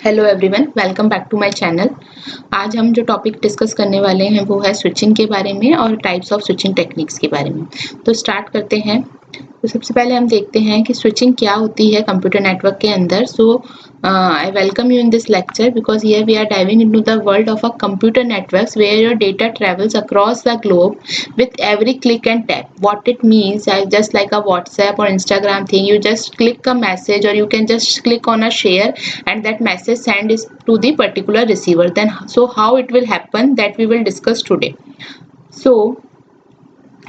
Hello everyone, welcome back to my channel. आज हम जो टॉपिक डिस्कस करने वाले हैं वो है स्विचिंग के बारे में और टाइप्स ऑफ स्विचिंग टेक्निक्स के बारे में। तो स्टार्ट करते हैं। तो सबसे पहले हम देखते हैं कि स्विचिंग क्या होती है कंप्यूटर नेटवर्क के अंदर। So I welcome you in this lecture because here we are diving into the world of a computer networks where your data travels across the globe with every click and tap. What it means, just like a WhatsApp or Instagram thing, you just click a message or you can just click on a share and that message send is to the particular receiver. Then so how it will happen, that we will discuss today. So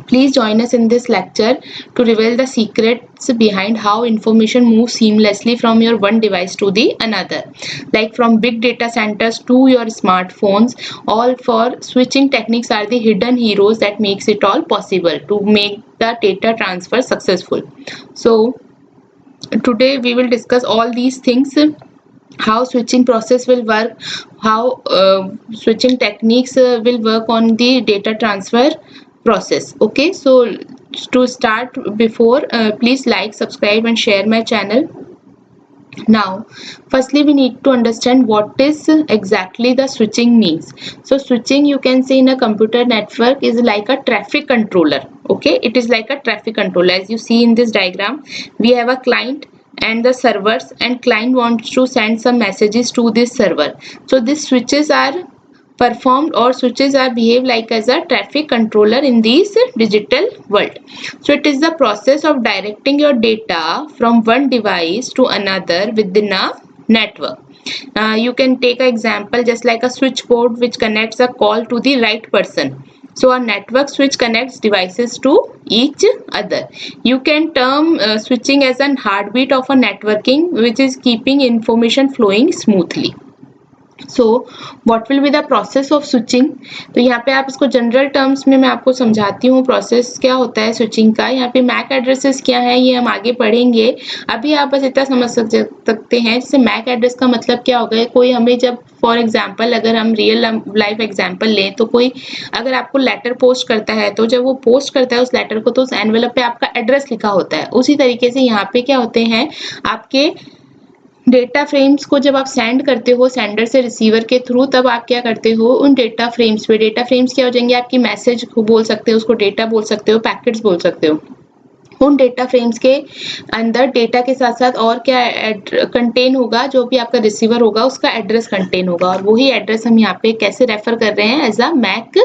please join us in this lecture to reveal the secrets behind how information moves seamlessly from your one device to the another, like from big data centers to your smartphones. All for switching techniques are the hidden heroes that makes it all possible to make the data transfer successful. So today we will discuss all these things, how switching process will work, how switching techniques will work on the data transfer process. Okay, so to start, before please like, subscribe and share my channel. Now firstly we need to understand what is exactly the switching means. So switching, you can say, in a computer network is like a traffic controller. Okay, it is like a traffic controller. As you see in this diagram, we have a client and the servers, and client wants to send some messages to this server. So these switches are performed, or switches are behave like as a traffic controller in this digital world. So it is the process of directing your data from one device to another within a network. You can take an example just like a switchboard which connects a call to the right person. So a network switch connects devices to each other. You can term switching as a heartbeat of a networking, which is keeping information flowing smoothly. So what will be the process of switching. तो यहाँ पे आप इसको general terms में मैं आपको समझाती हूँ प्रोसेस क्या होता है स्विचिंग का। यहाँ पे मैक एड्रेसेस क्या है ये हम आगे पढ़ेंगे। अभी आप बस इतना समझ सकते हैं, जैसे मैक एड्रेस का मतलब क्या होगा। कोई हमें जब फॉर एग्जाम्पल, अगर हम रियल लाइफ एग्जाम्पल लें, तो कोई अगर आपको लेटर पोस्ट करता है, तो जब वो पोस्ट करता है उस लेटर को, तो उस एनवेलप पे आपका एड्रेस लिखा होता है। उसी तरीके से यहाँ पे क्या होते हैं, आपके डेटा फ्रेम्स को जब आप सेंड करते हो सेंडर से रिसीवर के थ्रू, तब आप क्या करते हो, उन डेटा फ्रेम्स पे, डेटा फ्रेम्स क्या हो जाएंगे, आपकी मैसेज को बोल सकते हो, उसको डेटा बोल सकते हो, पैकेट्स बोल सकते हो। उन डेटा फ्रेम्स के अंदर डेटा के साथ साथ और क्या कंटेन होगा, जो भी आपका रिसीवर होगा उसका एड्रेस कंटेन होगा, और वही एड्रेस हम यहाँ पे कैसे रेफर कर रहे हैं, एज अ मैक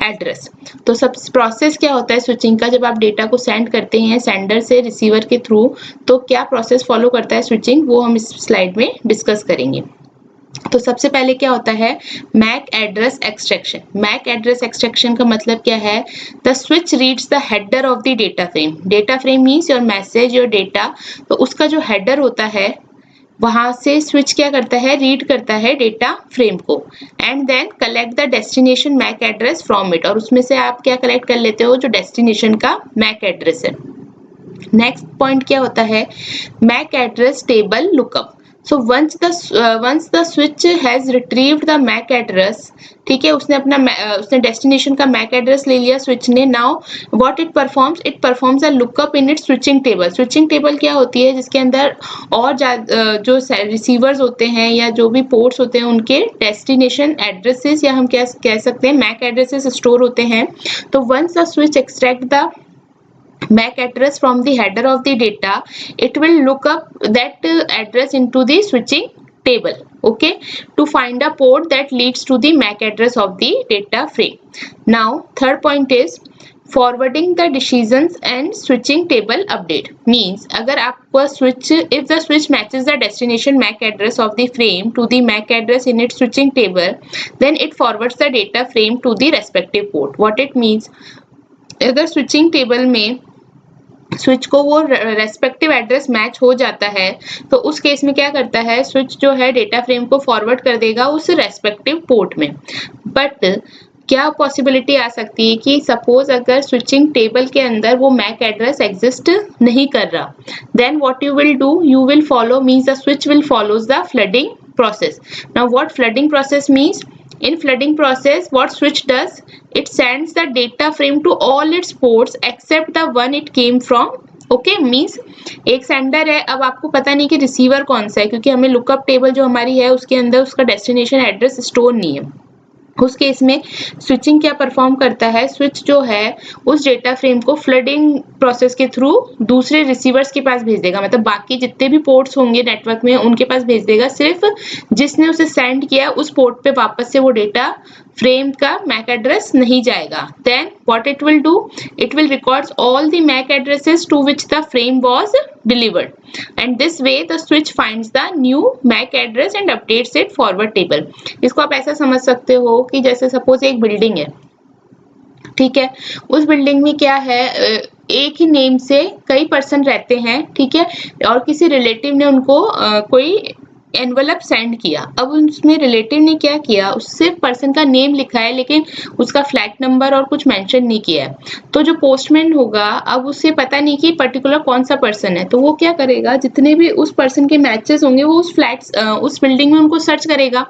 एड्रेस। तो सब प्रोसेस क्या होता है स्विचिंग का, जब आप डेटा को सेंड करते हैं सेंडर से रिसीवर के थ्रू, तो क्या प्रोसेस फॉलो करता है स्विचिंग, वो हम इस स्लाइड में डिस्कस करेंगे। तो सबसे पहले क्या होता है, MAC address extraction. MAC address extraction का मतलब क्या है, the switch reads the header of the data frame. Data frame means your message, your data, तो उसका जो हेडर होता है वहां से स्विच क्या करता है, रीड करता है डेटा फ्रेम को, and then collect the destination MAC address from it, और उसमें से आप क्या कलेक्ट कर लेते हो, जो डेस्टिनेशन का मैक एड्रेस है। नेक्स्ट पॉइंट क्या होता है, MAC address table lookup. So once the switch has retrieved the MAC address, ठीक है, उसने अपना उसने डेस्टिनेशन का MAC एड्रेस ले लिया स्विच ने। Now what it performs a lookup in its switching table. Switching table क्या होती है, जिसके अंदर और जो रिसीवर्स होते हैं या जो भी पोर्ट्स होते हैं उनके डेस्टिनेशन एड्रेसेस, या हम क्या कह सकते हैं MAC एड्रेसेस स्टोर होते हैं। तो once the switch extract the MAC address from the header of the data, it will look up that address into the switching table, okay, to find a port that leads to the MAC address of the data frame. Now third point is forwarding the decisions and switching table update. Means अगर आपका switch, if the switch matches the destination MAC address of the frame to the MAC address in its switching table, then it forwards the data frame to the respective port. What it means, अगर switching table में switch को वो respective address match हो जाता है, तो उस case में क्या करता है, स्विच जो है डेटा फ्रेम को फॉरवर्ड कर देगा उस रेस्पेक्टिव पोर्ट में। बट क्या पॉसिबिलिटी आ सकती है कि सपोज अगर स्विचिंग टेबल के अंदर वो मैक एड्रेस एग्जिस्ट नहीं कर रहा, then what you will do, you will follow, means the switch will follows the flooding process. Now what flooding process means, in flooding process what switch does, it sends the data frame to all its ports except the one it came from okay means एक sender है, अब आपको पता नहीं कि receiver कौन सा है, क्योंकि हमें लुकअप टेबल जो हमारी है उसके अंदर उसका डेस्टिनेशन एड्रेस स्टोर नहीं है। उस केस में स्विचिंग क्या परफॉर्म करता है, स्विच जो है उस डेटा फ्रेम को फ्लडिंग प्रोसेस के थ्रू दूसरे रिसीवर्स के पास भेज देगा, मतलब बाकी जितने भी पोर्ट्स होंगे नेटवर्क में उनके पास भेज देगा, सिर्फ जिसने उसे सेंड किया उस पोर्ट पे वापस से वो डेटा फ्रेम का मैक एड्रेस नहीं जाएगा। Then what it will do, it will records all the MAC addresses to which the frame was delivered, and this way the switch finds the new MAC address and updates it forward table। इसको आप ऐसा समझ सकते हो कि जैसे suppose एक building है, ठीक है, उस बिल्डिंग में क्या है, एक ही नेम से कई पर्सन रहते हैं, ठीक है, और किसी रिलेटिव ने उनको कोई एनवलप सेंड किया। अब उसमें रिलेटिव ने क्या किया, उससे पर्सन का नेम लिखा है लेकिन उसका फ्लैट नंबर और कुछ मेंशन नहीं किया है। तो जो पोस्टमैन होगा, अब उसे पता नहीं कि पर्टिकुलर कौन सा पर्सन है, तो वो क्या करेगा, जितने भी उस पर्सन के मैचेस होंगे वो उस उस बिल्डिंग में उनको सर्च करेगा,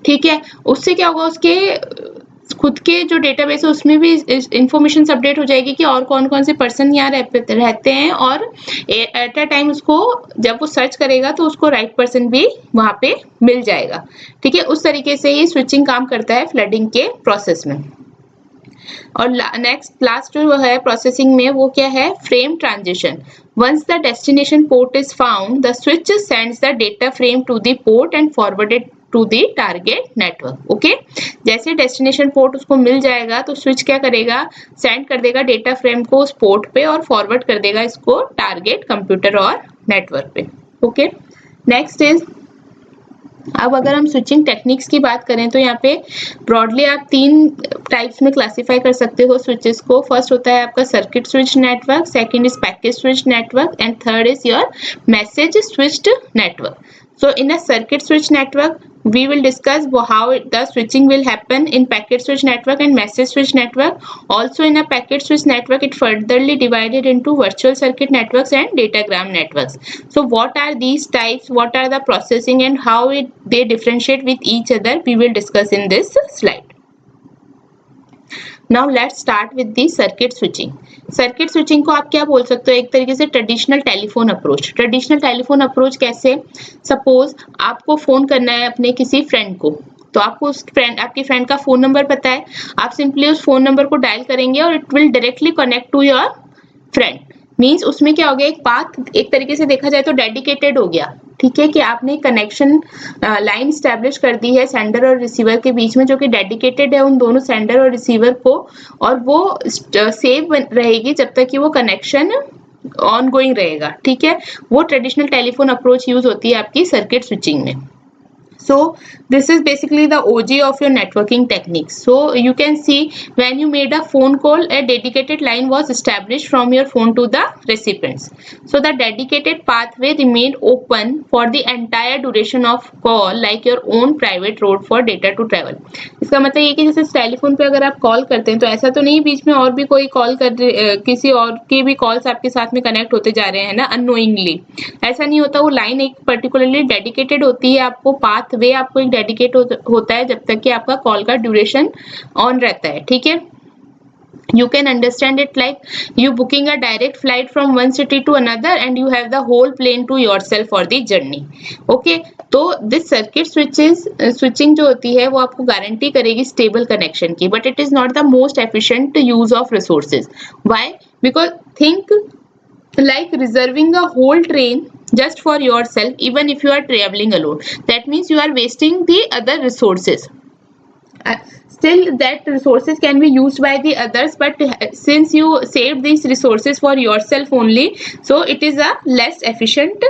ठीक है। उससे क्या होगा, उसके खुद के जो डेटाबेस है उसमें भी इंफॉर्मेशन अपडेट हो जाएगी कि और कौन कौन से पर्सन यहाँ रहते हैं, और एट अ टाइम उसको जब वो सर्च करेगा तो उसको राइट पर्सन भी वहां पे मिल जाएगा, ठीक है। उस तरीके से ये स्विचिंग काम करता है फ्लडिंग के प्रोसेस में। और नेक्स्ट लास्ट जो है प्रोसेसिंग में वो क्या है, frame transition. Once the destination port is found, the switch sends the data frame to the port and forwarded to the target network. Okay, जैसे डेस्टिनेशन पोर्ट उसको मिल जाएगा तो स्विच क्या करेगा, सेंड कर देगा डेटा फ्रेम को उस पोर्ट पे और फॉरवर्ड कर देगा इसको टारगेट कंप्यूटर और नेटवर्क पे। ओके, नेक्स्ट इज, अब अगर हम स्विचिंग टेक्निक्स की बात करें तो यहाँ पे ब्रॉडली आप 3 टाइप्स में क्लासिफाई कर सकते हो स्विचेस को। फर्स्ट होता है आपका circuit switch network, second is package switch network, and third is your message switched network. So in a circuit switch network, we will discuss how the switching will happen in packet switch network and message switch network. Also in a packet switch network, it furtherly divided into virtual circuit networks and datagram networks. So what are these types, what are the processing and how they differentiate with each other, we will discuss in this slide. Now let's start with the circuit switching. Circuit switching को आप क्या बोल सकते हो, एक तरीके से traditional telephone approach. Traditional telephone approach कैसे, सपोज आपको फोन करना है अपने किसी फ्रेंड को, तो आपको उस फ्रेंड, आपकी फ्रेंड का फोन नंबर पता है, आप सिंपली उस फोन नंबर को डायल करेंगे और it will directly connect to your friend. Means उसमें क्या हो गया, एक पाथ एक तरीके से देखा जाए तो डेडिकेटेड हो गया, ठीक है, कि आपने कनेक्शन लाइन स्टैब्लिश कर दी है सेंडर और रिसीवर के बीच में, जो कि डेडिकेटेड है उन दोनों सेंडर और रिसीवर को, और वो सेव रहेगी जब तक कि वो कनेक्शन ऑन गोइंग रहेगा, ठीक है। वो ट्रेडिशनल टेलीफोन अप्रोच यूज होती है आपकी सर्किट स्विचिंग में। So this is basically the OG of your networking techniques. So you can see when you made a phone call, a dedicated line was established from your phone to the recipients. So the dedicated pathway remained open for the entire duration of call, like your own private road for data to travel. इसका मतलब ये कि जैसे telephone पे अगर आप call करते हैं तो ऐसा तो नहीं बीच में और भी कोई कॉल कर किसी और के भी कॉल्स आपके साथ में कनेक्ट होते जा रहे हैं ना अननोइंगली, ऐसा नहीं होता। वो लाइन एक पर्टिकुलरली डेडिकेटेड होती है, आपको पाथ वे आपको एक डेडिकेट होता है जब तक कि आपका कॉल का ड्यूरेशन ऑन रहता है, ठीक है। You can understand it like you booking a direct flight from one city to another and you have the whole plane to yourself for the journey. Okay, तो this circuit switching जो होती है वो आपको गारंटी करेगी stable connection की, but it is not the most efficient use of resources. Why? Because think like reserving a whole train just for yourself, even if you are traveling alone, that means you are wasting the other resources. Still that resources can be used by the others, but since you save these resources for yourself only, so it is a less efficient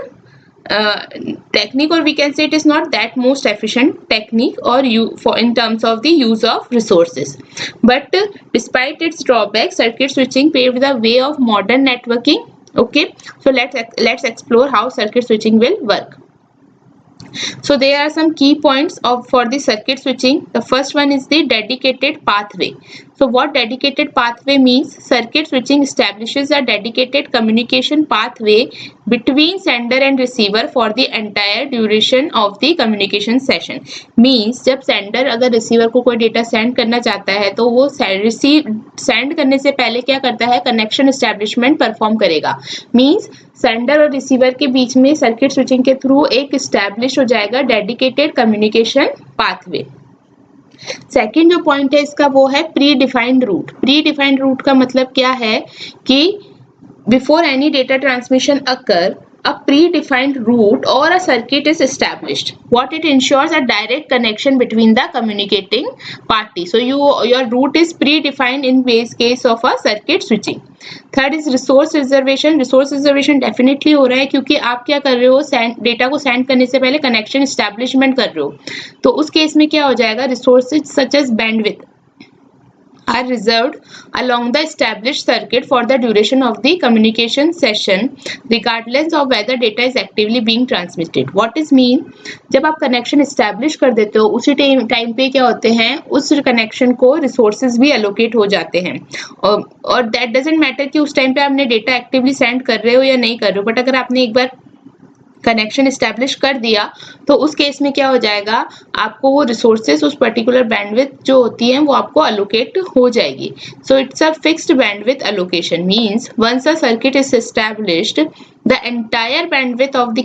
technique, or we can say it is not that most efficient technique or you for in terms of the use of resources. But despite its drawbacks, circuit switching paved the way of modern networking. Okay, so let's explore how circuit switching will work. So there are some key points for the circuit switching. The first one is the dedicated pathway. So what dedicated pathway means? Circuit switching establishes a dedicated communication pathway between sender and receiver for the entire duration of the communication session. Means जब sender अगर receiver को कोई data send करना चाहता है तो वो send करने से पहले क्या करता है, connection establishment perform करेगा. Means सेंडर और रिसीवर के बीच में सर्किट स्विचिंग के थ्रू एक स्टैब्लिश हो जाएगा डेडिकेटेड कम्युनिकेशन पाथवे. सेकेंड जो पॉइंट है इसका वो है predefined route. Predefined route का मतलब क्या है कि before any data transmission occur a predefined route or a circuit is established. What it ensures a direct connection between the communicating party. So your route is predefined in case of a circuit switching. Third is resource reservation. Resource reservation definitely हो रहा है क्योंकि आप क्या कर रहे हो, data को सेंड करने से पहले कनेक्शन एस्टैब्लिशमेंट कर रहे हो. तो उस केस में क्या हो जाएगा, resources such as bandwidth are reserved along the established circuit for the duration of the communication session regardless of whether data is actively being transmitted. What is mean? जब आप कनेक्शन establish कर देते हो उसी टाइम पे क्या होते हैं, उस कनेक्शन को रिसोर्सेज भी allocate हो जाते हैं. और that doesn't matter कि उस टाइम पे आपने डेटा एक्टिवली सेंड कर रहे हो या नहीं कर रहे हो, बट अगर आपने एक बार कनेक्शन इस्टेब्लिश कर दिया तो उस केस में क्या हो जाएगा, आपको वो रिसोर्सेस उस पर्टिकुलर बैंडविड्थ जो होती है वो आपको अलोकेट हो जाएगी. So it's a fixed bandwidth allocation. Means once a circuit is established the entire bandwidth of the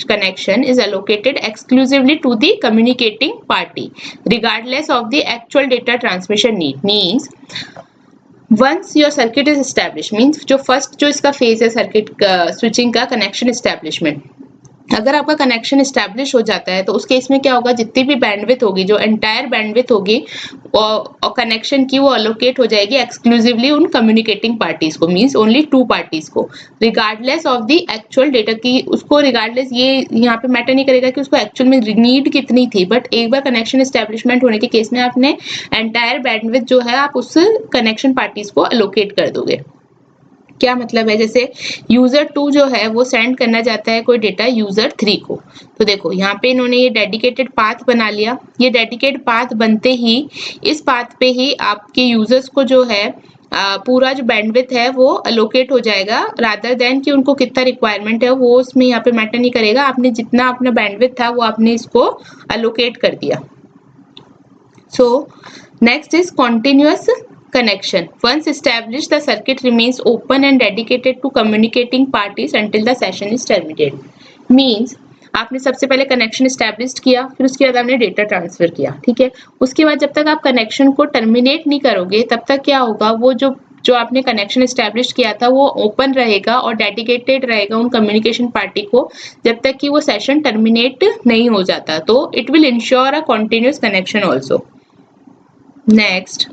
connection is allocated exclusively to the communicating party regardless of the actual data transmission need. Means once your circuit is established, means जो first जो इसका phase है circuit switching का, connection establishment. अगर आपका connection establish हो जाता है तो उस केस में क्या होगा, जितनी भी बैंडविड्थ होगी, जो एंटायर बैंडविड्थ होगी और कनेक्शन की, वो अलोकेट हो जाएगी एक्सक्लूसिवली उन कम्युनिकेटिंग पार्टीज को. मींस ओनली टू पार्टीज को, regardless of the actual data की. उसको रिगार्डलेस ये यहाँ पे मैटर नहीं करेगा कि उसको एक्चुअल में नीड कितनी थी, बट एक बार कनेक्शन एस्टैब्लिशमेंट होने के केस में आपने एंटायर बैंडविड्थ जो है आप उस कनेक्शन पार्टीज को अलोकेट कर दोगे. क्या मतलब है, जैसे यूजर 2 जो है वो सेंड करना चाहता है कोई डेटा यूजर 3 को. तो देखो यहाँ पे इन्होंने ये डेडिकेटेड पाथ बना लिया. ये डेडिकेटेड पाथ बनते ही इस पाथ पे ही आपके यूजर्स को जो है पूरा जो बैंडविड्थ है वो अलोकेट हो जाएगा, रादर देन कि उनको कितना रिक्वायरमेंट है वो उसमें यहाँ पे मैटर नहीं करेगा. आपने जितना अपना बैंडविड्थ था वो आपने इसको अलोकेट कर दिया. So next is continuous connection. Once established, the circuit remains open and dedicated to communicating parties until the session is terminated. Means आपने सबसे पहले कनेक्शन एस्टैब्लिश किया, फिर उसके बाद आपने डेटा ट्रांसफर किया, ठीक है. उसके बाद जब तक आप कनेक्शन को टर्मिनेट नहीं करोगे तब तक क्या होगा, वो जो आपने कनेक्शन एस्टैब्लिश किया था वो ओपन रहेगा और डेडिकेटेड रहेगा उन कम्युनिकेशन पार्टी को जब तक कि वो सेशन टर्मिनेट नहीं हो जाता. तो it will ensure a continuous connection also. Next,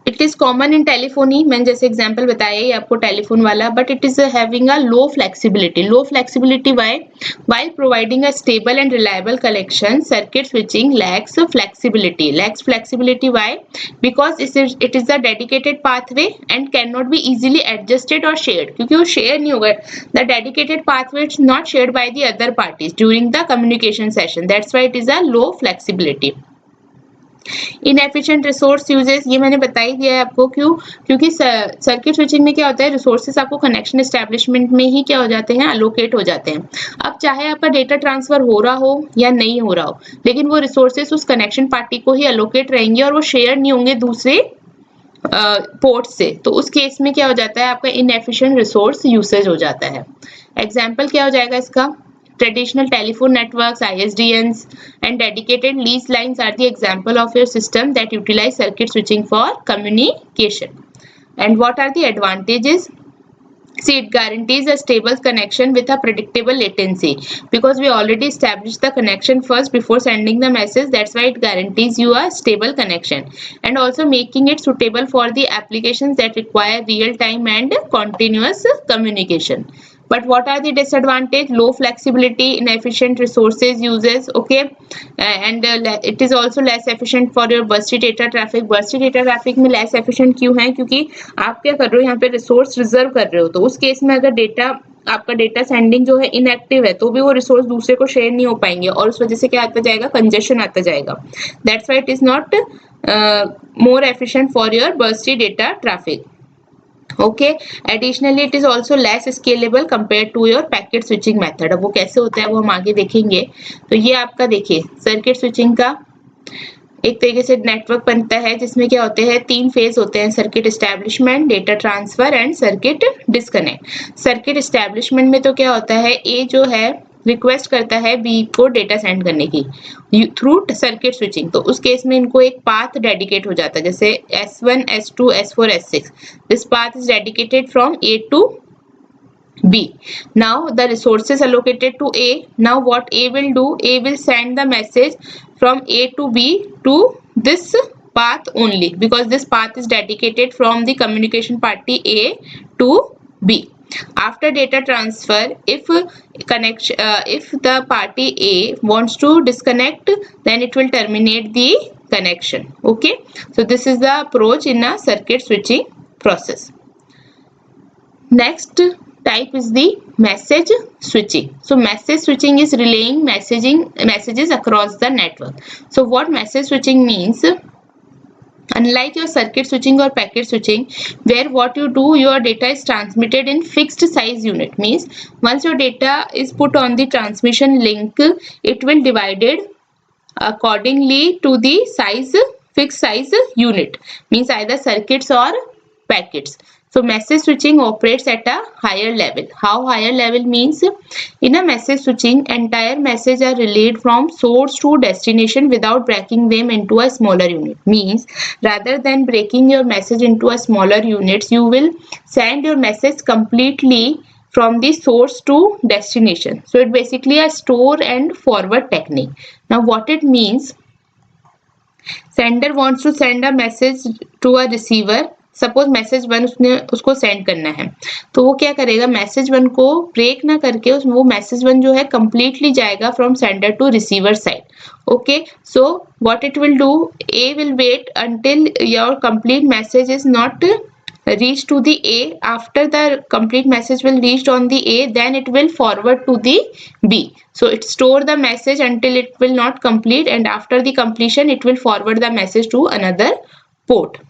it is common in telephony. मैंने जैसे एग्जांपल बताया ये आपको टेलीफोन वाला, but it is having a low flexibility. Low flexibility while providing a stable and reliable connection, circuit switching lacks flexibility. Why? Because it is a dedicated pathway and cannot be easily adjusted or shared. क्योंकि वो share नहीं होगा. The dedicated pathway is not shared by the other parties during the communication session. That's why it is a low flexibility. Inefficient resource uses, ये मैंने बता ही दिया है आपको. क्योंकि सर्किट स्विचिंग में क्या होता है, रिसोर्सेस आपको कनेक्शन एस्टैब्लिशमेंट में ही क्या हो जाते हैं, अलोकेट हो जाते हैं. अब चाहे आपका डेटा ट्रांसफर हो रहा हो या नहीं हो रहा हो, लेकिन वो रिसोर्सेस उस कनेक्शन पार्टी को ही अलोकेट रहेंगे और वो शेयर नहीं होंगे दूसरे पोर्ट से. तो उस केस में क्या हो जाता है, आपका इनएफिशिएंट रिसोर्स यूसेज हो जाता है. एग्जाम्पल क्या हो जाएगा इसका, traditional telephone networks, ISDNs, and dedicated lease lines are the example of your system that utilize circuit switching for communication. And what are the advantages? See, it guarantees a stable connection with a predictable latency because we already established the connection first before sending the message. That's why it guarantees you a stable connection and also making it suitable for the applications that require real-time and continuous communication. But what are the disadvantage? Low flexibility, inefficient resources uses, okay, and it is also less efficient for your bursty data traffic. Bursty data traffic में less efficient क्यों है, क्योंकि आप क्या कर रहे हो, यहाँ पे रिसोर्स रिजर्व कर रहे हो. तो उस केस में अगर डेटा आपका डेटा सेंडिंग जो है इनएक्टिव है तो भी वो रिसोर्स दूसरे को शेयर नहीं हो पाएंगे और उस वजह से क्या आता जाएगा, कंजेशन आता जाएगा. That's why it is not more efficient for your bursty data traffic. Okay, additionally it is also less scalable compared to your packet switching method. अब वो कैसे होता है वो हम आगे देखेंगे. तो ये आपका देखिए सर्किट स्विचिंग का एक तरीके से नेटवर्क बनता है जिसमें क्या होते हैं, 3 फेज होते हैं, circuit establishment, data transfer and circuit disconnect. Circuit establishment में तो क्या होता है, ए जो है रिक्वेस्ट करता है बी को डेटा सेंड करने की थ्रू सर्किट स्विचिंग. तो उस केस में इनको एक पाथ डेडिकेट हो जाता है, जैसे S1, S2, S4, S6. This path is dedicated from A to B. Now the resources allocated to A. Now what A will do? A will send the message from A to B to this path only, because this path is dedicated from the communication party A to B. After data transfer, if the party A wants to disconnect, then it will terminate the connection. Okay, so this is the approach in a circuit switching process. Next type is the message switching. So message switching is relaying messages across the network. So what message switching means, unlike your circuit switching or packet switching, where what you do, your data is transmitted in fixed size unit, means once your data is put on the transmission link, it will divided accordingly to the fixed size unit, means either circuits or packets. So message switching operates at a higher level. How higher level means, in a message switching, entire messages are relayed from source to destination without breaking them into a smaller unit. Means rather than breaking your message into a smaller units, you will send your message completely from the source to destination. So it basically a store and forward technique. Now what it means, sender wants to send a message to a receiver. Suppose message 1 उसको send करना है, तो वो क्या करेगा, message 1 को break ना करके वो मैसेज 1 जो है कंप्लीटली जाएगा from sender to receiver side. Okay, so what it will do, he will wait until your complete message is not reach to the A. After the complete message will reach on the A, then it will forward to the B. So it store the message until it will not complete, and after the completion it will forward the message to another port.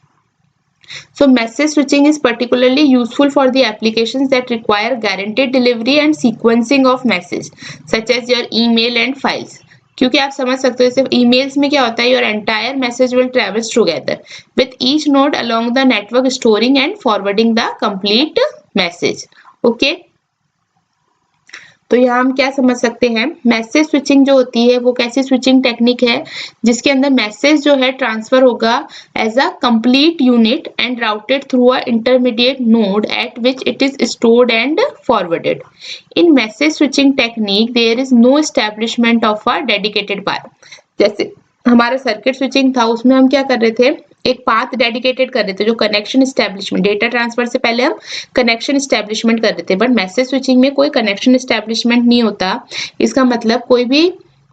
So message switching is particularly useful for the applications that require guaranteed delivery and sequencing of message, such as your email and files. क्योंकि आप समझ सकते हो, जैसे emails में क्या होता है, your entire message will travels together with each node along the network storing and forwarding the complete message. Okay. तो यहाँ हम क्या समझ सकते हैं, मैसेज स्विचिंग जो होती है वो कैसी स्विचिंग टेक्निक है जिसके अंदर मैसेज जो है ट्रांसफर होगा as a complete unit and routed through a intermediate node at which it is stored and forwarded. In message switching technique there is no establishment of a dedicated path. जैसे हमारा circuit switching था उसमें हम क्या कर रहे थे, एक पाथ डेडिकेटेड कर रहे थे जो कनेक्शन एस्टैब्लिशमेंट, डेटा ट्रांसफर से पहले हम कनेक्शन एस्टैब्लिशमेंट कर रहे थे. बट मैसेज स्विचिंग में कोई कनेक्शन एस्टैब्लिशमेंट नहीं होता. इसका मतलब कोई भी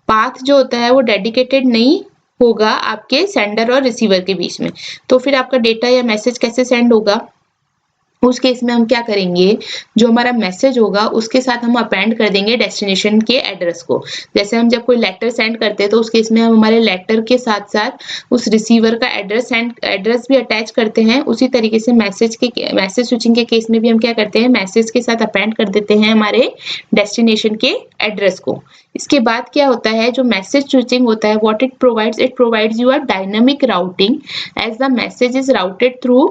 पाथ जो होता है वो डेडिकेटेड नहीं होगा आपके सेंडर और रिसीवर के बीच में. तो फिर आपका डेटा या मैसेज कैसे सेंड होगा, उस केस में हम क्या करेंगे, जो हमारा मैसेज होगा उसके साथ हम अपेंड कर देंगे डेस्टिनेशन के एड्रेस को. जैसे हम जब कोई लेटर सेंड करते हैं तो उस केस में हम हमारे लेटर के साथ साथ उस रिसीवर का एड्रेस भी अटैच करते हैं. उसी तरीके से मैसेज स्विचिंग के केस में भी हम क्या करते हैं, मैसेज के साथ अपेंड कर देते हैं हमारे डेस्टिनेशन के एड्रेस को. इसके बाद क्या होता है, जो मैसेज स्विचिंग होता है, what it provides you a dynamic routing as the message is routed through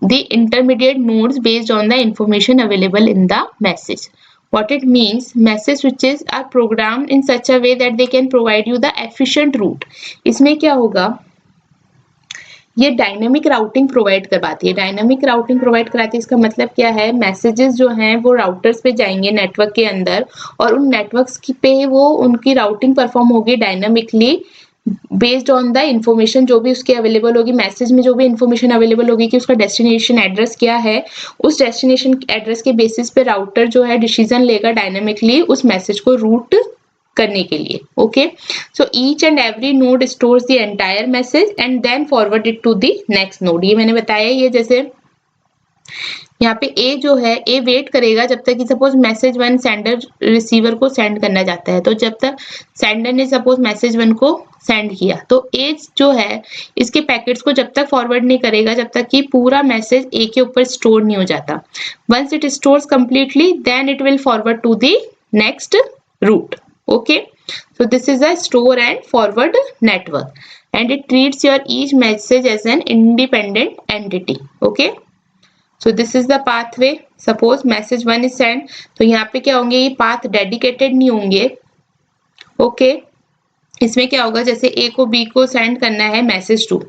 the intermediate nodes based on the information available in the message. What it means, message switches are programmed in such a way that they can provide you the efficient route. इसमें क्या होगा, ये dynamic routing provide करवाती है. Dynamic routing provide कराती है इसका मतलब क्या है, मैसेजेस जो हैं वो राउटर्स पे जाएंगे नेटवर्क के अंदर और उन नेटवर्क्स पे वो उनकी राउटिंग परफॉर्म होगी dynamically based on the information जो भी उसके अवेलेबल होगी. मैसेज में जो भी इंफॉर्मेशन अवेलेबल होगी कि उसका डेस्टिनेशन एड्रेस क्या है, उस डेस्टिनेशन एड्रेस के बेसिस पे राउटर जो है डिसीजन लेगा डायनामिकली उस मैसेज को रूट करने के लिए. Okay, so each and every node stores the entire message and then forward it to the next node. ये मैंने बताया, ये जैसे यहाँ पे ए जो है, ए वेट करेगा जब तक कि सपोज मैसेज 1 सेंडर रिसीवर को सेंड करना चाहता है, तो जब तक सेंडर ने सपोज मैसेज 1 को सेंड किया तो ए जो है इसके पैकेट्स को जब तक फॉरवर्ड नहीं करेगा जब तक कि पूरा मैसेज ए के ऊपर स्टोर नहीं हो जाता। Once it stores completely then it will forward to the next route. Okay, so this is a store and forward network and it treats your each message as an independent entity. Okay, so this is the pathway. Suppose message 1 is sent, तो यहाँ पे क्या होंगे, ये path dedicated नहीं होंगे। Okay, इसमें क्या होगा, जैसे ए को बी को सेंड करना है मैसेज 2,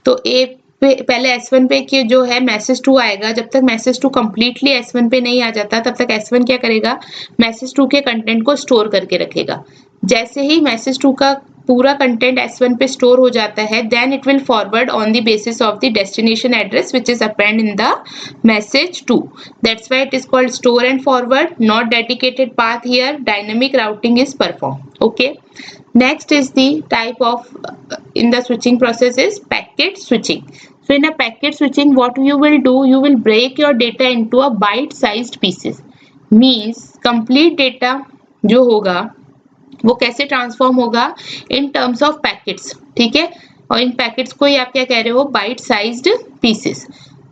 तो ए पे पहले S1 पे कि जो है मैसेज 2 आएगा। जब तक मैसेज 2 कंप्लीटली S1 पे नहीं आ जाता तब तक S1 क्या करेगा, मैसेज 2 के कंटेंट को स्टोर करके रखेगा। जैसे ही मैसेज 2 का पूरा कंटेंट S1 पे स्टोर हो जाता है then it will forward on the basis of the destination address which is append in the message 2। That's why it is called store and forward, not dedicated path here, dynamic routing is perform. Okay, next is the type of in the switching process is packet switching. So in a packet switching what you will do, you will break your data into a bite sized pieces, means complete data जो होगा वो कैसे transform होगा, in terms of packets. ठीक है, और इन packets को ही आप क्या कह रहे हो, byte sized pieces.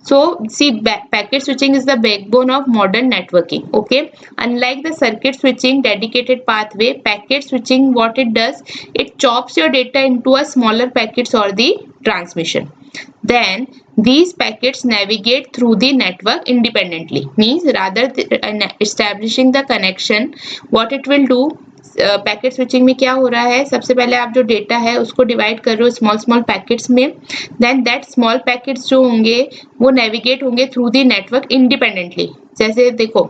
So see, packet switching is the backbone of modern networking. Okay, unlike the circuit switching dedicated pathway, packet switching what it does, it chops your data into a smaller packets or the transmission. Then these packets navigate through the network independently, means rather than establishing the connection, what it will do, packet switching में क्या हो रहा है, सबसे पहले आप जो data है उसको डिवाइड कर रहे हो स्मॉल स्मॉल पैकेट्स में, देन दैट स्मॉल पैकेट्स जो होंगे वो नेविगेट होंगे थ्रू द नेटवर्क इंडिपेंडेंटली। जैसे देखो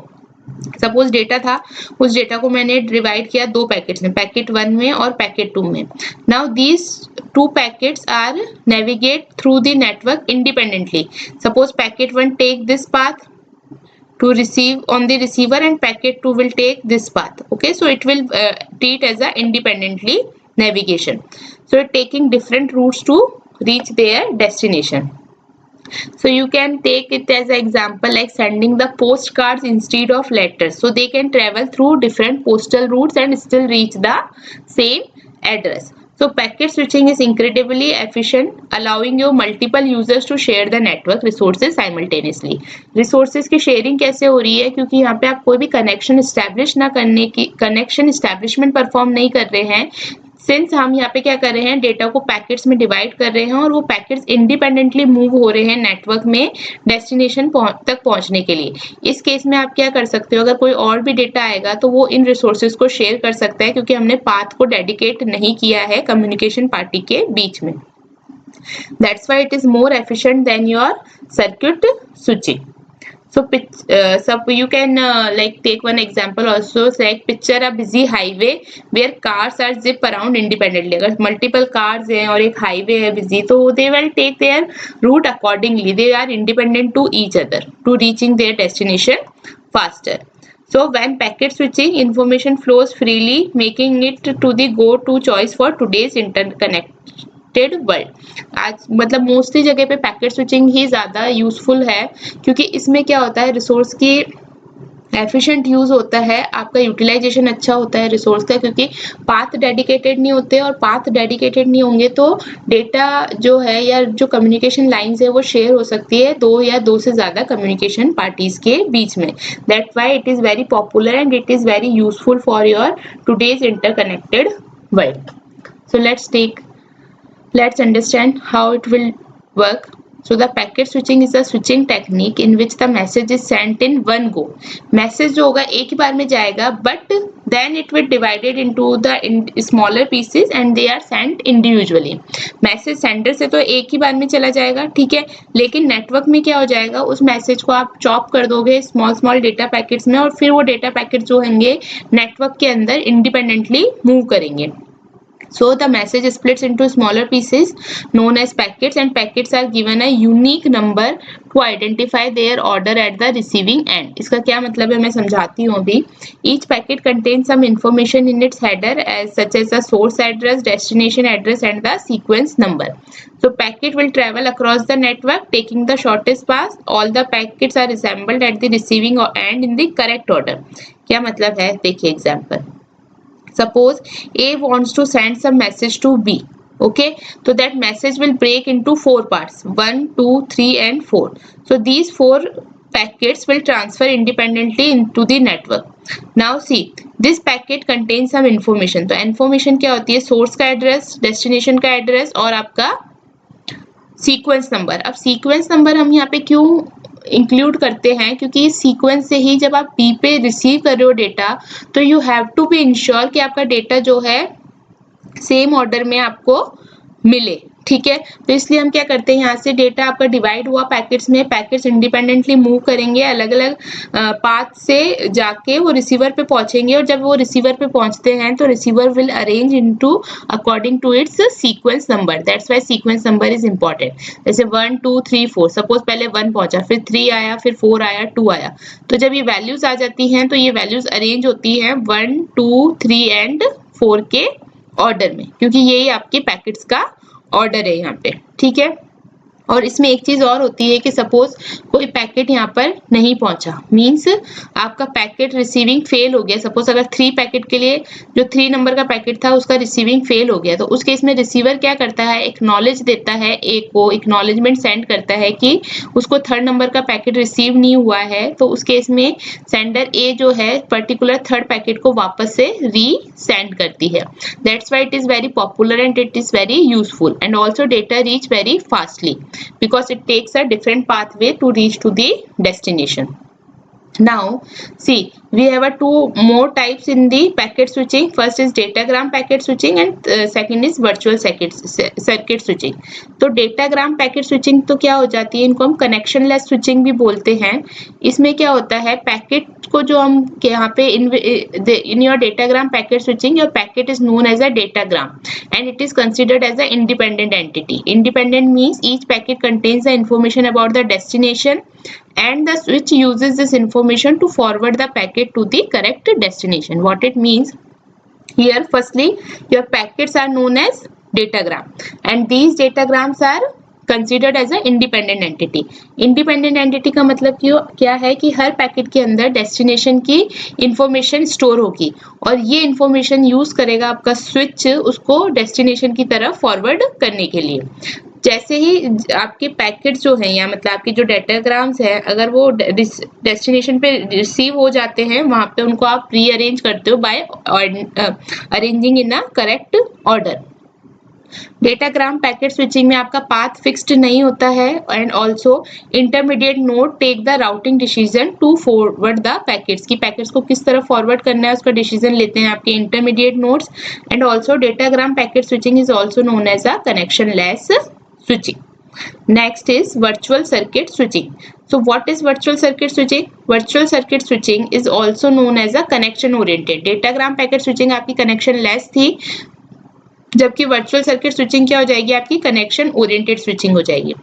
सपोज डेटा था, उस डेटा को मैंने डिवाइड किया दो पैकेट्स में, पैकेट 1 में और पैकेट 2 में। Now these two packets are navigate through the network independently. Suppose packet 1 take this path to receive on the receiver and packet 2 will take this path. Okay, so it will treat as a independently navigation, so it taking different routes to reach their destination. So you can take it as an example like sending the postcards instead of letters, so they can travel through different postal routes and still reach the same address. So packet switching is incredibly efficient, allowing your multiple users to share the network resources simultaneously. Resources की sharing कैसे हो रही है, क्योंकि यहाँ पे आप कोई भी कनेक्शन इस्टेब्लिश ना करने की, कनेक्शन इस्टेब्लिशमेंट परफॉर्म नहीं कर रहे हैं, सिंस हम यहाँ पे क्या कर रहे हैं, डेटा को पैकेट्स में डिवाइड कर रहे हैं और वो पैकेट्स इंडिपेंडेंटली मूव हो रहे हैं नेटवर्क में डेस्टिनेशन तक पहुंचने के लिए। इस केस में आप क्या कर सकते हो, अगर कोई और भी डेटा आएगा तो वो इन रिसोर्सेज को शेयर कर सकता है, क्योंकि हमने पाथ को डेडिकेट नहीं किया है कम्युनिकेशन पार्टी के बीच में। That's why it is more efficient then your circuit switching. So you can like take one example also, like picture a busy highway where cars are zip around independently. अगर multiple cars हैं और एक highway है busy, तो they will take their route accordingly. They are independent to each other to reaching their destination faster. So when packet switching, information flows freely, making it to the go-to choice for today's interconnect world. आज मतलब mostly जगह पे packet switching ही ज़्यादा useful है, क्योंकि इसमें क्या होता है, रिसोर्स की एफिशिएंट यूज होता है, आपका यूटिलाइजेशन अच्छा होता है रिसोर्स का, क्योंकि पाथ डेडिकेटेड नहीं होते, और पाथ डेडिकेटेड नहीं होंगे तो डेटा जो है या जो कम्युनिकेशन लाइंस है वो शेयर हो सकती है दो या दो से ज़्यादा कम्युनिकेशन पार्टीज के बीच में। That why it is very popular and it is very useful for your today's interconnected world. So let's understand how it will work. So the packet switching is a switching technique in which the message is sent in one go. Message जो होगा एक ही बार में जाएगा, but then it will divided into the smaller pieces and they are sent individually. Message sender से तो एक ही बार में चला जाएगा, ठीक है, लेकिन नेटवर्क में क्या हो जाएगा, उस मैसेज को आप चॉप कर दोगे स्मॉल स्मॉल डेटा पैकेट्स में, और फिर वो डेटा पैकेट जो होंगे नेटवर्क के अंदर इंडिपेंडेंटली मूव करेंगे। So the message splits into smaller pieces known as packets, and packets are given a unique number to identify their order at the receiving end. इसका क्या मतलब है मैं समझाती हूँ अभी. Each packet contains some information in its header as such as the source address, destination address and the sequence number. So packet will travel across the network taking the shortest path. All the packets are assembled at the receiving end in the correct order. क्या मतलब है देखिए example. Suppose A wants to send some message to B. Okay, so that message will break into 4 parts, 1, 2, 3 and 4. So these 4 packets will transfer independently into the network. Now see, this packet contains some information. तो information क्या होती है, source का address, destination का address और आपका sequence number. अब sequence number हम यहाँ पे क्यों इंक्लूड करते हैं, क्योंकि इस सीक्वेंस से ही जब आप बी पे रिसीव कर रहे हो डेटा तो you have to be ensure कि आपका डेटा जो है सेम ऑर्डर में आपको मिले. ठीक है, तो इसलिए हम क्या करते हैं, यहाँ से डेटा आपका डिवाइड हुआ पैकेट्स में, पैकेट्स इंडिपेंडेंटली मूव करेंगे अलग अलग पाथ से जाके वो रिसीवर पे पहुंचेंगे, और जब वो रिसीवर पे पहुंचते हैं तो receiver will arrange into according to its sequence number. That's why sequence number is important. जैसे 1 2 3 4, सपोज पहले 1 पहुंचा, फिर 3 आया, फिर 4 आया, 2 आया, तो जब ये वैल्यूज आ जाती हैं तो ये वैल्यूज अरेंज होती हैं 1 2 3 एंड 4 के ऑर्डर में, क्योंकि यही आपके पैकेट्स का ऑर्डर है यहाँ पे. ठीक है, और इसमें एक चीज और होती है कि सपोज कोई पैकेट यहाँ पर नहीं पहुंचा, मींस आपका पैकेट रिसीविंग फेल हो गया. सपोज अगर 3 पैकेट के लिए जो 3 नंबर का पैकेट था उसका रिसीविंग फेल हो गया, तो उस केस में रिसीवर क्या करता है, एक्नॉलेज देता है ए को, एक्नॉलेजमेंट सेंड करता है कि उसको 3rd नंबर का पैकेट रिसीव नहीं हुआ है. तो उस केस में सेंडर ए जो है पर्टिकुलर 3rd पैकेट को वापस से री सेंड करती है. That's why it is very popular and it is very useful, and also data reach very fastly because it takes a different pathway to reach to the destination. Now see, we have a 2 more types in the packet switching. First is datagram packet switching and second is virtual circuit switching. तो datagram packet switching तो क्या हो जाती है, इनको हम connectionless switching भी बोलते हैं. इसमें क्या होता है, पैकेट को जो हम यहाँ पे in your datagram packet switching, your packet is known as a datagram and it is considered as an independent entity. Independent means each packet contains the information about the destination and the switch uses this information to forward the packet to the correct destination. What it means here, firstly your packets are known as datagram and these datagrams are considered as a independent entity. Independent entity का मतलब क्या है कि हर packet के अंदर destination की information store होगी और ये इंफॉर्मेशन यूज करेगा आपका स्विच उसको डेस्टिनेशन की तरफ फॉरवर्ड करने के लिए. जैसे ही आपके पैकेट जो हैं या मतलब आपके जो डेटाग्राम्स हैं, अगर वो डेस्टिनेशन पे रिसीव हो जाते हैं वहां पे उनको आप रीअरेंज करते हो by arranging in a correct order. Datagram packet switching में आपका पाथ फिक्स्ड नहीं होता है and also intermediate node take the routing decision to forward the packets की पैकेट्स को किस तरफ फॉरवर्ड करना है उसका डिसीजन लेते हैं आपके intermediate nodes. And also datagram packet switching is also known as a connectionless switching. Next is virtual circuit switching. So what is virtual circuit switching? Virtual circuit switching is also known as a connection oriented. Datagram packet switching आपकी connectionless थी, जबकि virtual circuit switching क्या हो जाएगी आपकी connection oriented switching हो जाएगी.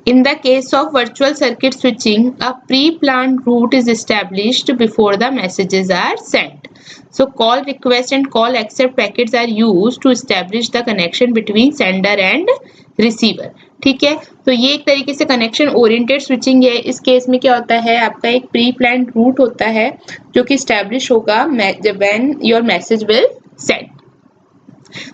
In the case of virtual circuit switching, a pre-planned route is established before the messages are sent. So call request and call accept packets are used to establish the connection between sender and receiver. ठीक है, तो ये एक तरीके से connection oriented switching है. इस case में क्या होता है, आपका एक प्री प्लान्ड रूट होता है जो कि स्टैब्लिश होगा when your message will send.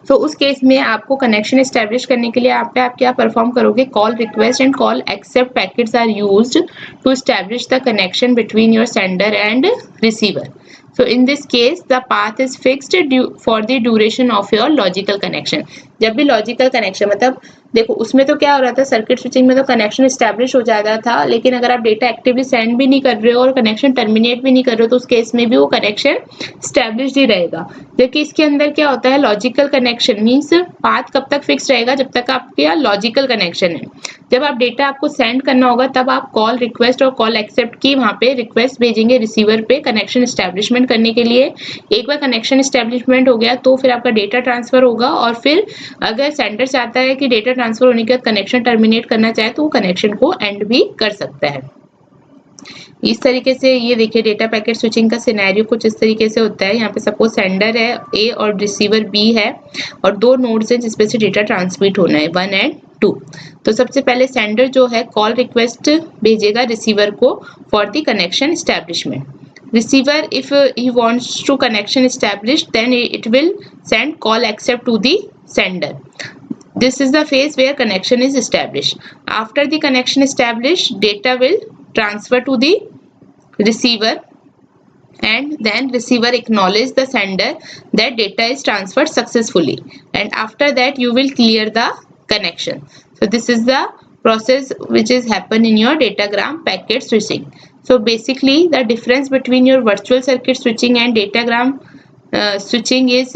तो उस केस में आपको कनेक्शन एस्टेब्लिश करने के लिए आप क्या परफॉर्म करोगे, call request and call accept packets are used to establish the connection between your sender and receiver. So in this case the path is fixed for the duration of your logical connection. जब भी logical connection मतलब देखो उसमें तो क्या हो रहा था, सर्किट स्विचिंग में तो कनेक्शन एस्टैब्लिश हो जाता था, लेकिन अगर आप डेटा एक्टिवली सेंड भी नहीं कर रहे हो और कनेक्शन टर्मिनेट भी नहीं कर रहे हो तो उस केस में भी वो कनेक्शन एस्टैब्लिश ही रहेगा. जबकि इसके अंदर क्या होता है, लॉजिकल कनेक्शन मीन्स पाथ कब तक फिक्स रहेगा, जब तक आपके लॉजिकल कनेक्शन है. जब आप डेटा आपको सेंड करना होगा तब आप कॉल रिक्वेस्ट और कॉल एक्सेप्ट की वहां पे रिक्वेस्ट भेजेंगे रिसीवर पे कनेक्शन एस्टैब्लिशमेंट एस्टेब्लिशमेंट करने के लिए एक बार कनेक्शन एस्टेब्लिशमेंट हो गया तो फिर आपका डेटा ट्रांसफर होगा, और फिर अगर सेंडर चाहता है कि डेटा ट्रांसफर होने के बाद कनेक्शन टर्मिनेट करना चाहे तो वो कनेक्शन को एंड भी कर सकता है। इस तरीके से ये देखिए डेटा पैकेट स्विचिंग का सिनेरियो कुछ इस तरीके से होता है। यहाँ पे सपोज सेंडर है ए और रिसीवर बी है और दो नोड्स हैं जिसपे से डेटा ट्रांसमिट होना है 1 और 2। तो सबसे पहले सेंडर जो है कॉल रिक्वेस्ट भेजेगा रिसीवर को for the connection establishment. Receiver, if he wants to connection established, then it will send call accept to the sender. This is the phase where connection is established. After the connection established, data will transfer to the receiver, and then receiver acknowledge the sender that data is transferred successfully, and after that you will clear the connection. So this is the process which is happen in your datagram packet switching. So basically the difference between your virtual circuit switching and datagram switching is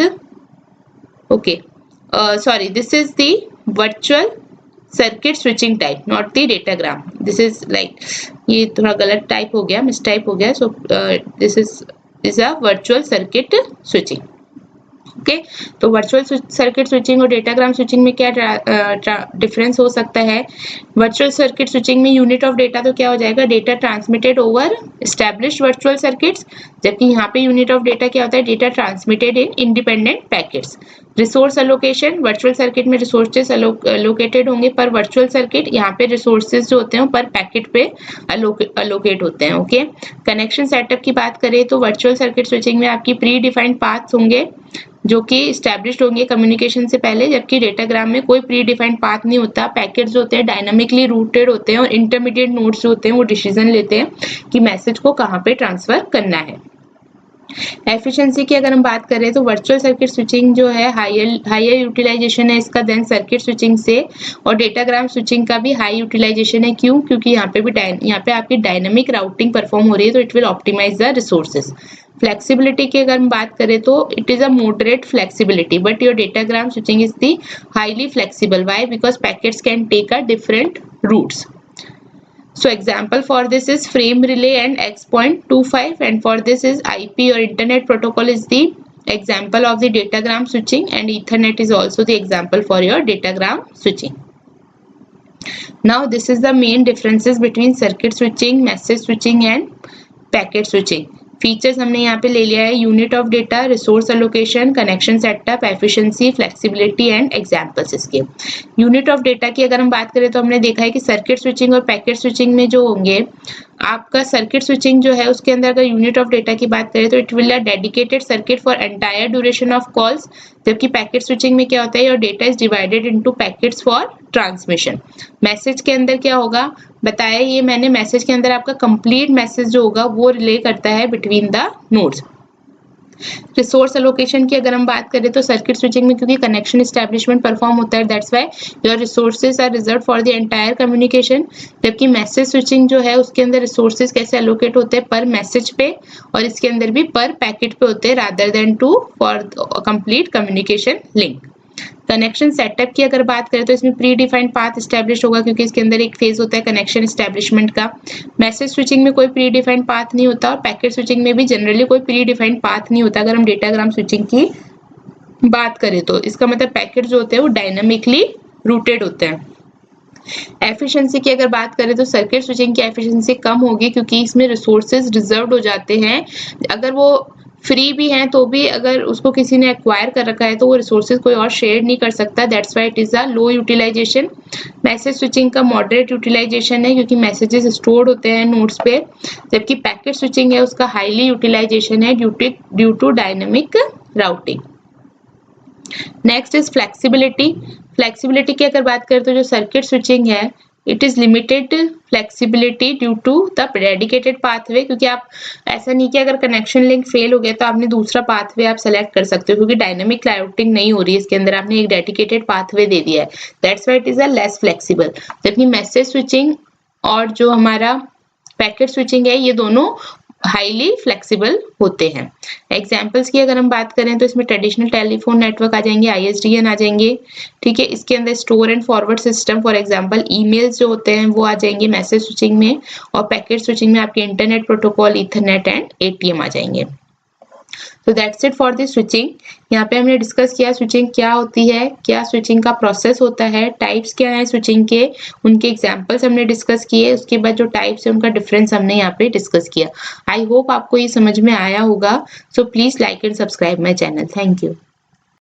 this is the virtual circuit switching type, not the datagram. This is like ये थोड़ा गलत type हो गया, miss type हो गया. So this is a virtual circuit switching. Okay तो virtual circuit switching और datagram switching में क्या डिफरेंस हो सकता है. वर्चुअल सर्किट स्विचिंग में यूनिट ऑफ डेटा तो क्या हो जाएगा, data transmitted over established virtual circuits, जबकि यहाँ पे यूनिट ऑफ डेटा क्या होता है, data transmitted in independent packets. Resource allocation, virtual circuit में रिसोर्सेज अलोकेटेड होंगे पर वर्चुअल सर्किट, यहाँ पे रिसोर्सेज जो होते हैं पर पैकेट पे अलोकेट होते हैं. ओके कनेक्शन सेटअप की बात करें तो वर्चुअल सर्किट स्विचिंग में आपकी प्री डिफाइंड पाथ्स होंगे जो कि स्टैब्लिश्ड होंगे कम्युनिकेशन से पहले, जबकि डेटाग्राम में कोई प्री डिफाइंड पाथ नहीं होता. पैकेट्स जो होते हैं डायनामिकली रूटेड होते हैं और इंटरमीडिएट नोड्स जो होते हैं वो डिसीजन लेते हैं कि मैसेज को कहाँ पे ट्रांसफर करना है. एफिशिएंसी की अगर हम बात करें तो वर्चुअल सर्किट स्विचिंग जो है हायर यूटिलाइजेशन है इसका देन सर्किट स्विचिंग से, और डेटाग्राम स्विचिंग का भी हाई यूटिलाइजेशन है. क्यों? क्योंकि यहाँ पे आपकी डायनामिक राउटिंग परफॉर्म हो रही है तो it will optimise the resources. Flexibility की अगर हम बात करें तो it is a moderate flexibility but your datagram switching is the highly flexible. Why? Because packets can take a different routes. So example for this is frame relay and X.25, and for this is IP or internet protocol is the example of the datagram switching, and Ethernet is also the example for your datagram switching. Now this is the main differences between circuit switching, message switching and packet switching. Features हमने यहाँ पे ले लिया है unit of data, resource allocation, connection setup, efficiency, flexibility and examples इसके. Unit of data की अगर हम बात करें तो हमने देखा है कि सर्किट स्विचिंग और पैकेट स्विचिंग में जो होंगे आपका सर्किट स्विचिंग जो है उसके अंदर अगर यूनिट ऑफ डेटा की बात करें तो it will a dedicated circuit for entire duration of calls, जबकि पैकेट स्विचिंग में क्या होता है, your data is divided into packets for transmission. Message के अंदर क्या होगा बताया ये मैंने, मैसेज के अंदर आपका कंप्लीट मैसेज जो होगा वो रिले करता है between the nodes. Resource allocation की अगर हम बात करें तो सर्किट स्विचिंग में क्योंकि कनेक्शन एस्टैब्लिशमेंट परफॉर्म होता है that's why your resources are reserved for the entire communication, जबकि मैसेज स्विचिंग जो है उसके अंदर रिसोर्सेज कैसे अलोकेट होते हैं पर मैसेज पे, और इसके अंदर भी पर पैकेट पे होते हैं rather than to for complete communication link. Connection setup की अगर बात करें तो इसमें प्री डिफाइंड पाथ एस्टैब्लिश होगा क्योंकि इसके अंदर एक फेज होता है कनेक्शन एस्टैब्लिशमेंट का. मैसेज स्विचिंग में कोई प्री डिफाइंड पाथ नहीं होता और पैकेट स्विचिंग में भी जनरली कोई प्री डिफाइंड पाथ नहीं होता. अगर हम डेटाग्राम स्विचिंग की बात करें तो इसका मतलब पैकेट जो होते हैं वो डायनामिकली रूटेड होते हैं. एफिशिएंसी की अगर बात करें तो सर्किट स्विचिंग की एफिशिएंसी कम होगी क्योंकि इसमें रिसोर्सेज रिजर्व्ड हो जाते हैं. अगर वो फ्री भी हैं तो भी अगर उसको किसी ने एक्वायर कर रखा है तो वो रिसोर्सेज कोई और शेयर नहीं कर सकता. That's why it is a low utilisation. Message switching का मॉडरेट यूटिलाइजेशन है क्योंकि मैसेजेस स्टोर्ड होते हैं नोड्स पे, जबकि पैकेट स्विचिंग है उसका हाईली यूटिलाइजेशन है due to dynamic routing. Next is flexibility. Flexibility की अगर बात करें तो जो सर्किट स्विचिंग है it is limited flexibility due to the dedicated pathway, क्योंकि आप ऐसा नहीं कि अगर कनेक्शन लिंक फेल हो गया तो आपने दूसरा पाथवे आप सेलेक्ट कर सकते हो क्योंकि डायनामिक राउटिंग नहीं हो रही है इसके अंदर, आपने एक डेडिकेटेड पाथवे दे दिया है. That's why it is a less flexible. जबकि मैसेज स्विचिंग और जो हमारा पैकेट स्विचिंग है ये दोनों हाईली फ्लेक्सिबल होते हैं. एग्जाम्पल्स की अगर हम बात करें तो इसमें ट्रेडिशनल टेलीफोन नेटवर्क आ जाएंगे, ISDN आ जाएंगे. ठीक है, इसके अंदर store and forward system for example emails जो होते हैं वो आ जाएंगे मैसेज स्विचिंग में, और पैकेट स्विचिंग में आपके internet protocol, Ethernet and ATM आ जाएंगे. तो that's it for the switching. यहाँ पे हमने डिस्कस किया स्विचिंग क्या होती है, क्या स्विचिंग का प्रोसेस होता है, टाइप्स क्या है स्विचिंग के, उनके एग्जांपल्स हमने डिस्कस किए, उसके बाद जो टाइप्स है उनका डिफरेंस हमने यहाँ पे डिस्कस किया। आई होप आपको ये समझ में आया होगा। So please like and subscribe my channel. Thank you.